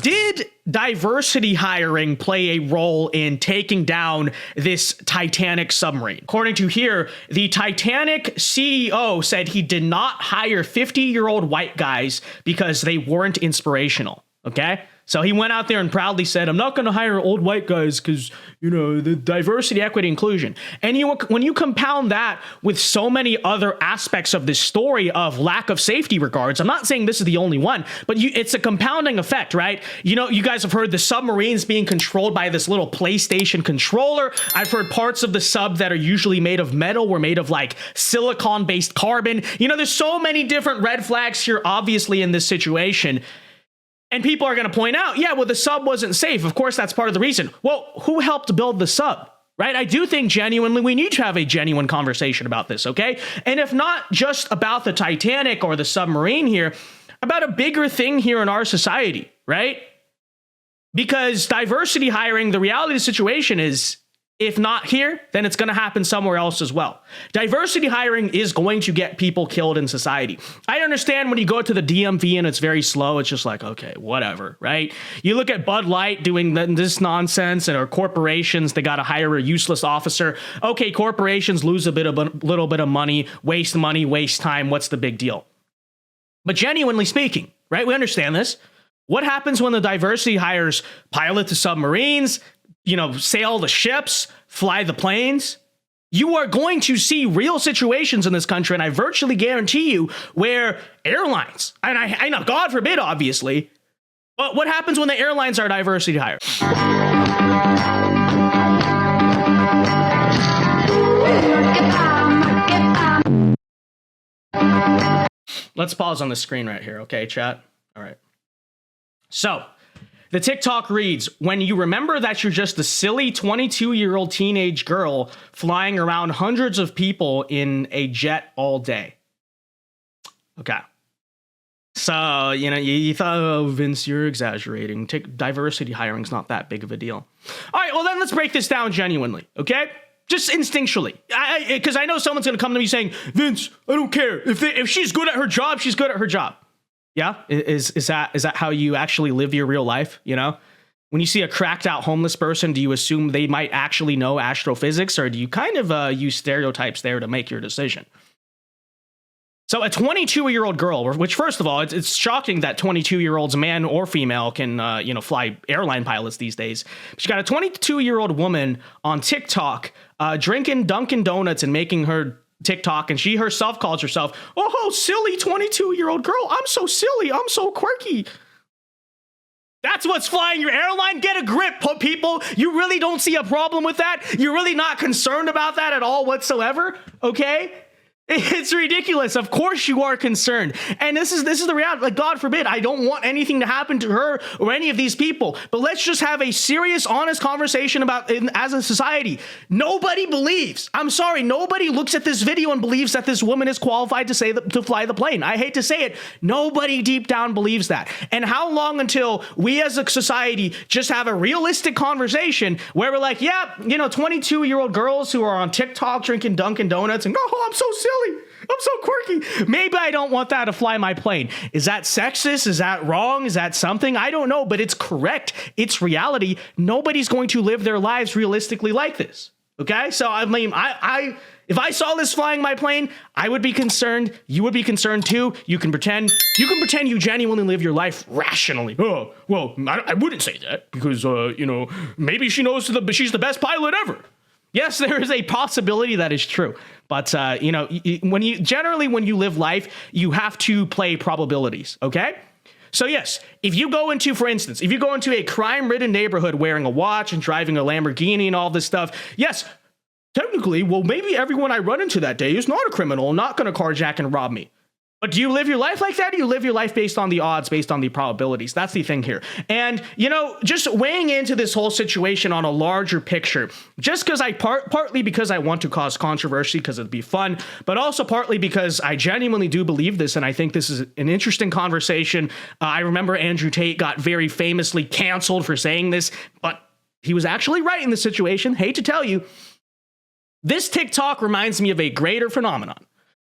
did diversity hiring play a role in taking down this Titanic submarine? According to here, the Titanic CEO said he did not hire 50-year-old white guys because they weren't inspirational. Okay? So he went out there and proudly said, I'm not going to hire old white guys because, you know, the diversity, equity, inclusion. And when you compound that with so many other aspects of this story of lack of safety regards, I'm not saying this is the only one, but it's a compounding effect, right? You know, you guys have heard the submarines being controlled by this little PlayStation controller. I've heard parts of the sub that are usually made of metal were made of like silicon-based carbon. You know, there's so many different red flags here, obviously, in this situation. And people are going to point out, yeah, well, the sub wasn't safe. Of course, that's part of the reason. Well, who helped build the sub, right? I do think genuinely we need to have a genuine conversation about this, okay? And if not just about the Titanic or the submarine here, about a bigger thing here in our society, right? Because diversity hiring, the reality of the situation is, if not here, then it's going to happen somewhere else as well. Diversity hiring is going to get people killed in society. I understand when you go to the DMV and it's very slow, it's just like, okay, whatever, right? You look at Bud Light doing this nonsense, and our corporations, they got to hire a useless officer. Okay, corporations lose a little bit of money, waste time. What's the big deal? But genuinely speaking, right? We understand this. What happens when the diversity hires pilot the submarines, you know, sail the ships, fly the planes? You are going to see real situations in this country, and I virtually guarantee you, where airlines, and I know, God forbid, obviously, but what happens when the airlines are diversity hired? Let's pause on the screen right here, okay, chat? All right. So, the TikTok reads, when you remember that you're just a silly 22-year-old teenage girl flying around hundreds of people in a jet all day. Okay. So, you know, you thought, oh, Vince, you're exaggerating. Diversity hiring's not that big of a deal. All right, well, then let's break this down genuinely, okay? Just instinctually. Because I know someone's going to come to me saying, Vince, I don't care. If she's good at her job, she's good at her job. Yeah, is that how you actually live your real life? You know, when you see a cracked out homeless person, do you assume they might actually know astrophysics, or do you kind of use stereotypes there to make your decision? So a 22-year-old girl, which first of all, it's shocking that 22-year-olds, man or female, can fly airline pilots these days. She got a 22-year-old woman on TikTok drinking Dunkin' Donuts and making her TikTok, and she herself calls herself, oh, silly 22-year-old girl. I'm so silly. I'm so quirky. That's what's flying your airline? Get a grip, people. You really don't see a problem with that? You're really not concerned about that at all whatsoever? Okay? It's ridiculous. Of course you are concerned. And this is the reality. Like, God forbid, I don't want anything to happen to her or any of these people. But let's just have a serious, honest conversation about it as a society. Nobody believes. I'm sorry. Nobody looks at this video and believes that this woman is qualified to fly the plane. I hate to say it. Nobody deep down believes that. And how long until we as a society just have a realistic conversation where we're like, yeah, 22-year-old girls who are on TikTok drinking Dunkin' Donuts and, oh, I'm so silly. I'm so quirky. Maybe I don't want that to fly my plane. Is that sexist? Is that wrong? Is that something? I don't know, but it's correct. It's reality. Nobody's going to live their lives realistically like this. Okay? So, I mean, if I saw this flying my plane, I would be concerned. You would be concerned too. You can pretend you genuinely live your life rationally. Oh, well, I wouldn't say that because, maybe she knows she's the best pilot ever. Yes, there is a possibility that is true. But, when you live life, you have to play probabilities, okay? So, yes, if you go into a crime-ridden neighborhood wearing a watch and driving a Lamborghini and all this stuff, yes, technically, well, maybe everyone I run into that day is not a criminal, not going to carjack and rob me. But do you live your life like that? Or do you live your life based on the odds, based on the probabilities? That's the thing here. And, just weighing into this whole situation on a larger picture, just because partly because I want to cause controversy because it'd be fun, but also partly because I genuinely do believe this. And I think this is an interesting conversation. I remember Andrew Tate got very famously canceled for saying this, but he was actually right in the situation. Hate to tell you, this TikTok reminds me of a greater phenomenon.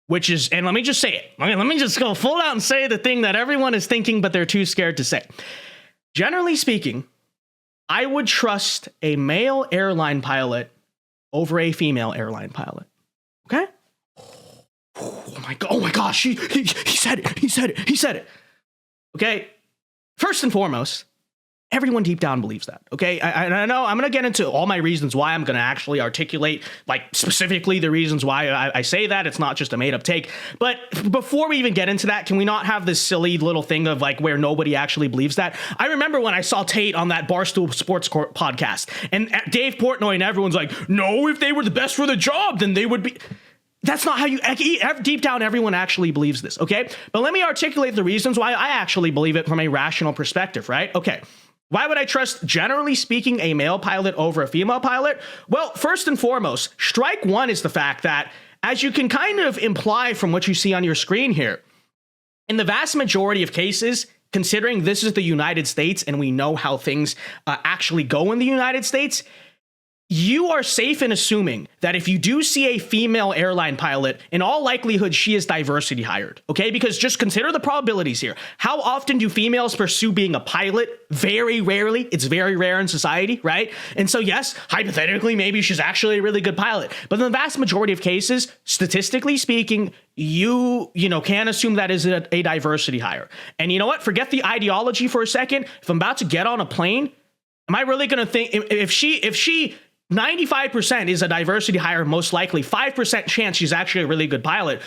Which is, and let me just say it. Let me just go full out and say the thing that everyone is thinking, but they're too scared to say. Generally speaking, I would trust a male airline pilot over a female airline pilot. Okay? Oh my gosh, he said it. Okay? First and foremost, everyone deep down believes that, okay? I know I'm going to get into all my reasons why. I'm going to actually articulate, like, specifically the reasons why I say that. It's not just a made-up take. But before we even get into that, can we not have this silly little thing of, like, where nobody actually believes that? I remember when I saw Tate on that Barstool Sports Court podcast, and Dave Portnoy and everyone's like, no, if they were the best for the job, then they would be... That's not how you, deep down, everyone actually believes this, okay? But let me articulate the reasons why I actually believe it from a rational perspective, right? Okay. Why would I trust, generally speaking, a male pilot over a female pilot? Well, first and foremost, strike one is the fact that, as you can kind of imply from what you see on your screen here, in the vast majority of cases, considering this is the United States and we know how things actually go in the United States, you are safe in assuming that if you do see a female airline pilot, in all likelihood, she is diversity hired, okay? Because just consider the probabilities here. How often do females pursue being a pilot? Very rarely. It's very rare in society, right? And so, yes, hypothetically, maybe she's actually a really good pilot. But in the vast majority of cases, statistically speaking, you can assume that is a diversity hire. And you know what? Forget the ideology for a second. If I'm about to get on a plane, am I really going to think if she 95% is a diversity hire, most likely 5% chance she's actually a really good pilot.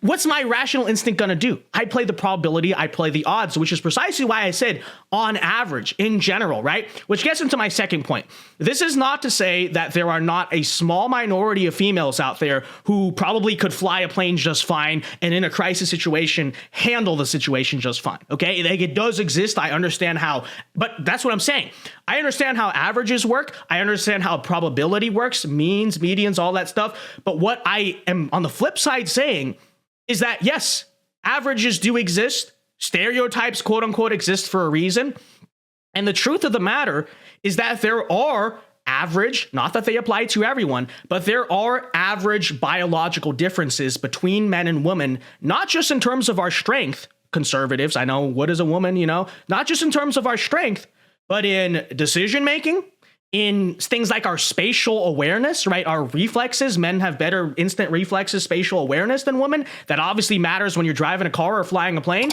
What's my rational instinct going to do? I play the probability, I play the odds, which is precisely why I said on average in general, right? Which gets into my second point. This is not to say that there are not a small minority of females out there who probably could fly a plane just fine and in a crisis situation handle the situation just fine. Okay, it does exist. I understand how, but that's what I'm saying. I understand how averages work. I understand how probability works, means, medians, all that stuff. But what I am on the flip side saying is that, yes, averages do exist. Stereotypes, quote unquote, exist for a reason. And the truth of the matter is that there are average, not that they apply to everyone, but there are average biological differences between men and women, not just in terms of our strength, conservatives. I know, what is a woman, not just in terms of our strength, but in decision making, in things like our spatial awareness, right? Our reflexes. Men have better instant reflexes, spatial awareness than women. That obviously matters when you're driving a car or flying a plane.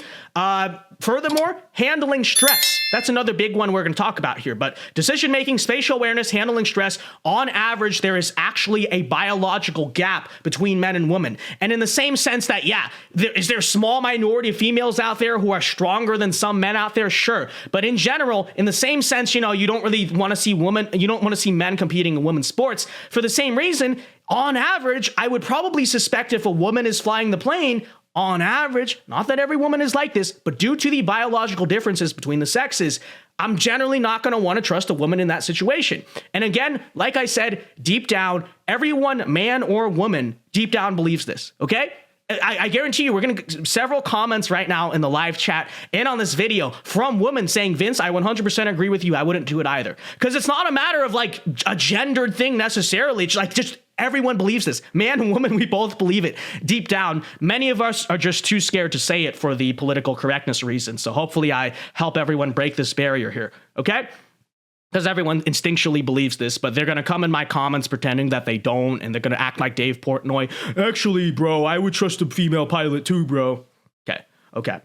Furthermore, handling stress. That's another big one we're going to talk about here. But decision making, spatial awareness, handling stress, on average, there is actually a biological gap between men and women. And in the same sense that, yeah, is there a small minority of females out there who are stronger than some men out there? Sure. But in general, in the same sense, you don't really want to see you don't want to see men competing in women's sports. For the same reason, on average, I would probably suspect if a woman is flying the plane, on average, not that every woman is like this, but due to the biological differences between the sexes, I'm generally not going to want to trust a woman in that situation. And again, like I said, deep down, everyone, man or woman, deep down believes this, okay? I guarantee you, we're going to get several comments right now in the live chat and on this video from women saying, Vince, I 100% agree with you. I wouldn't do it either. Because it's not a matter of like a gendered thing necessarily. It's like just everyone believes this. Man and woman, we both believe it deep down. Many of us are just too scared to say it for the political correctness reason. So hopefully I help everyone break this barrier here. Okay? Because everyone instinctually believes this, but they're going to come in my comments pretending that they don't, and they're going to act like Dave Portnoy. Actually, bro, I would trust a female pilot too, bro. Okay.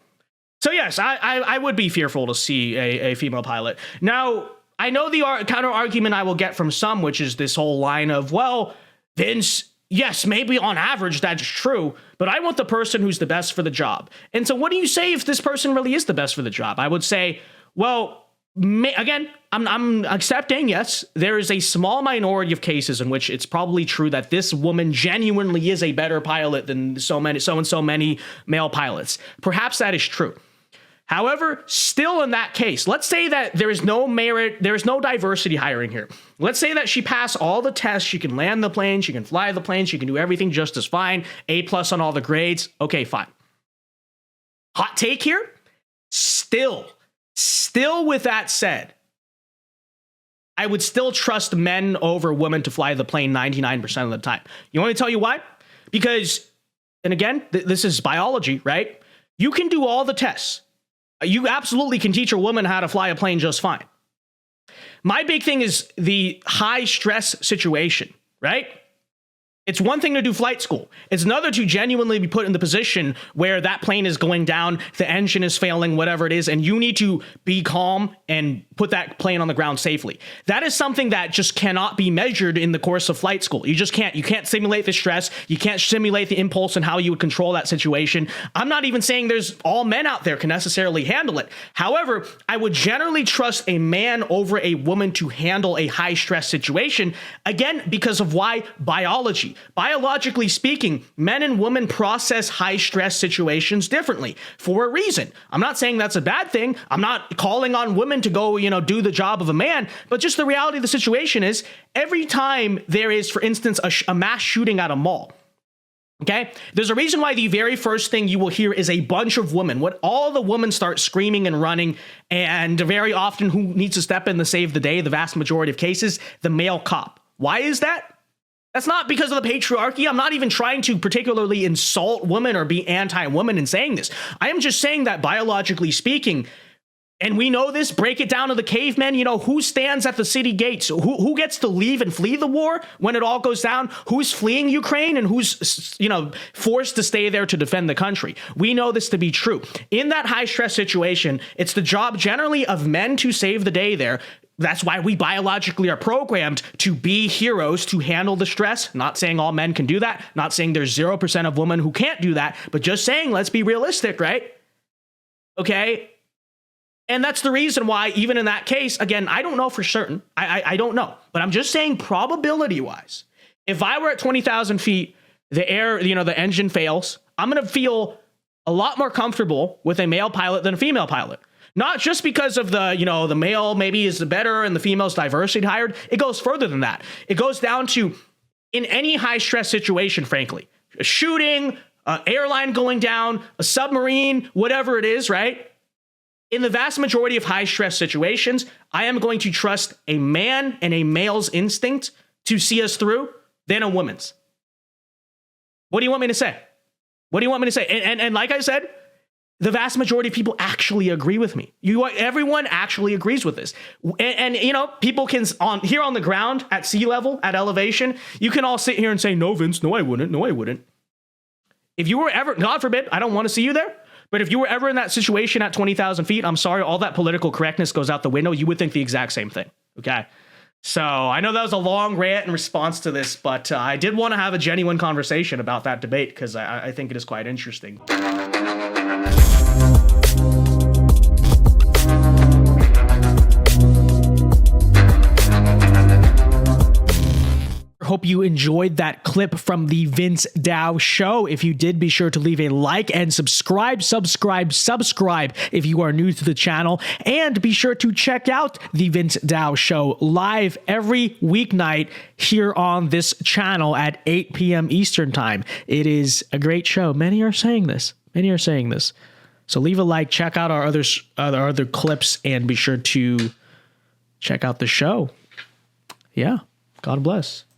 So yes, I would be fearful to see a female pilot. Now, I know the counter argument I will get from some, which is this whole line of, well, Vince, yes, maybe on average that's true, but I want the person who's the best for the job. And so what do you say if this person really is the best for the job? I would say, well, again, I'm accepting, yes, there is a small minority of cases in which it's probably true that this woman genuinely is a better pilot than so many male pilots. Perhaps that is true. However, still in that case, let's say that there is no merit, there is no diversity hiring here. Let's say that she passed all the tests, she can land the plane, she can fly the plane, she can do everything just as fine, A+ on all the grades. Okay, fine. Hot take here? Still with that said, I would still trust men over women to fly the plane 99% of the time. You want me to tell you why? Because, and again, this is biology, right? You can do all the tests. You absolutely can teach a woman how to fly a plane just fine. My big thing is the high stress situation, right? It's one thing to do flight school. It's another to genuinely be put in the position where that plane is going down, the engine is failing, whatever it is, and you need to be calm and put that plane on the ground safely. That is something that just cannot be measured in the course of flight school. You just can't. You can't simulate the stress. You can't simulate the impulse and how you would control that situation. I'm not even saying there's all men out there can necessarily handle it. However, I would generally trust a man over a woman to handle a high stress situation, again, because of why? Biology. Biologically speaking, men and women process high stress situations differently for a reason. I'm not saying that's a bad thing. I'm not calling on women to go, do the job of a man, but just the reality of the situation is every time there is, for instance, a mass shooting at a mall, okay, there's a reason why the very first thing you will hear is a bunch of women. What all the women start screaming and running, and very often who needs to step in to save the day, the vast majority of cases, the male cop. Why is that? That's not because of the patriarchy. I'm not even trying to particularly insult women or be anti-woman in saying this. I am just saying that biologically speaking, and we know this, break it down to the cavemen, who stands at the city gates? Who gets to leave and flee the war when it all goes down? Who's fleeing Ukraine and who's, forced to stay there to defend the country? We know this to be true. In that high stress situation, it's the job generally of men to save the day there. That's why we biologically are programmed to be heroes, to handle the stress. Not saying all men can do that. Not saying there's 0% of women who can't do that, but just saying, let's be realistic, right? Okay. And that's the reason why, even in that case, again, I don't know for certain. I don't know. But I'm just saying probability-wise, if I were at 20,000 feet, the engine fails, I'm going to feel a lot more comfortable with a male pilot than a female pilot. Not just because of the male maybe is the better and the female's diversity hired. It goes further than that. It goes down to, in any high-stress situation, frankly, a shooting, an airline going down, a submarine, whatever it is, right? In the vast majority of high-stress situations, I am going to trust a man and a male's instinct to see us through than a woman's. What do you want me to say? What do you want me to say? And like I said, the vast majority of people actually agree with me. Everyone actually agrees with this. And people can, here on the ground, at sea level, at elevation, you can all sit here and say, no, Vince, no, I wouldn't. No, I wouldn't. If you were ever, God forbid, I don't want to see you there. But if you were ever in that situation at 20,000 feet, I'm sorry, all that political correctness goes out the window. You would think the exact same thing. Okay. So I know that was a long rant in response to this, but I did want to have a genuine conversation about that debate because I think it is quite interesting. Hope you enjoyed that clip from the Vince Dao show. If you did, be sure to leave a like and subscribe if you are new to the channel. And be sure to check out the Vince Dao show live every weeknight here on this channel at 8 p.m. Eastern time. It is a great show. Many are saying this. So leave a like, check out our other clips, and be sure to check out the show. Yeah. God bless.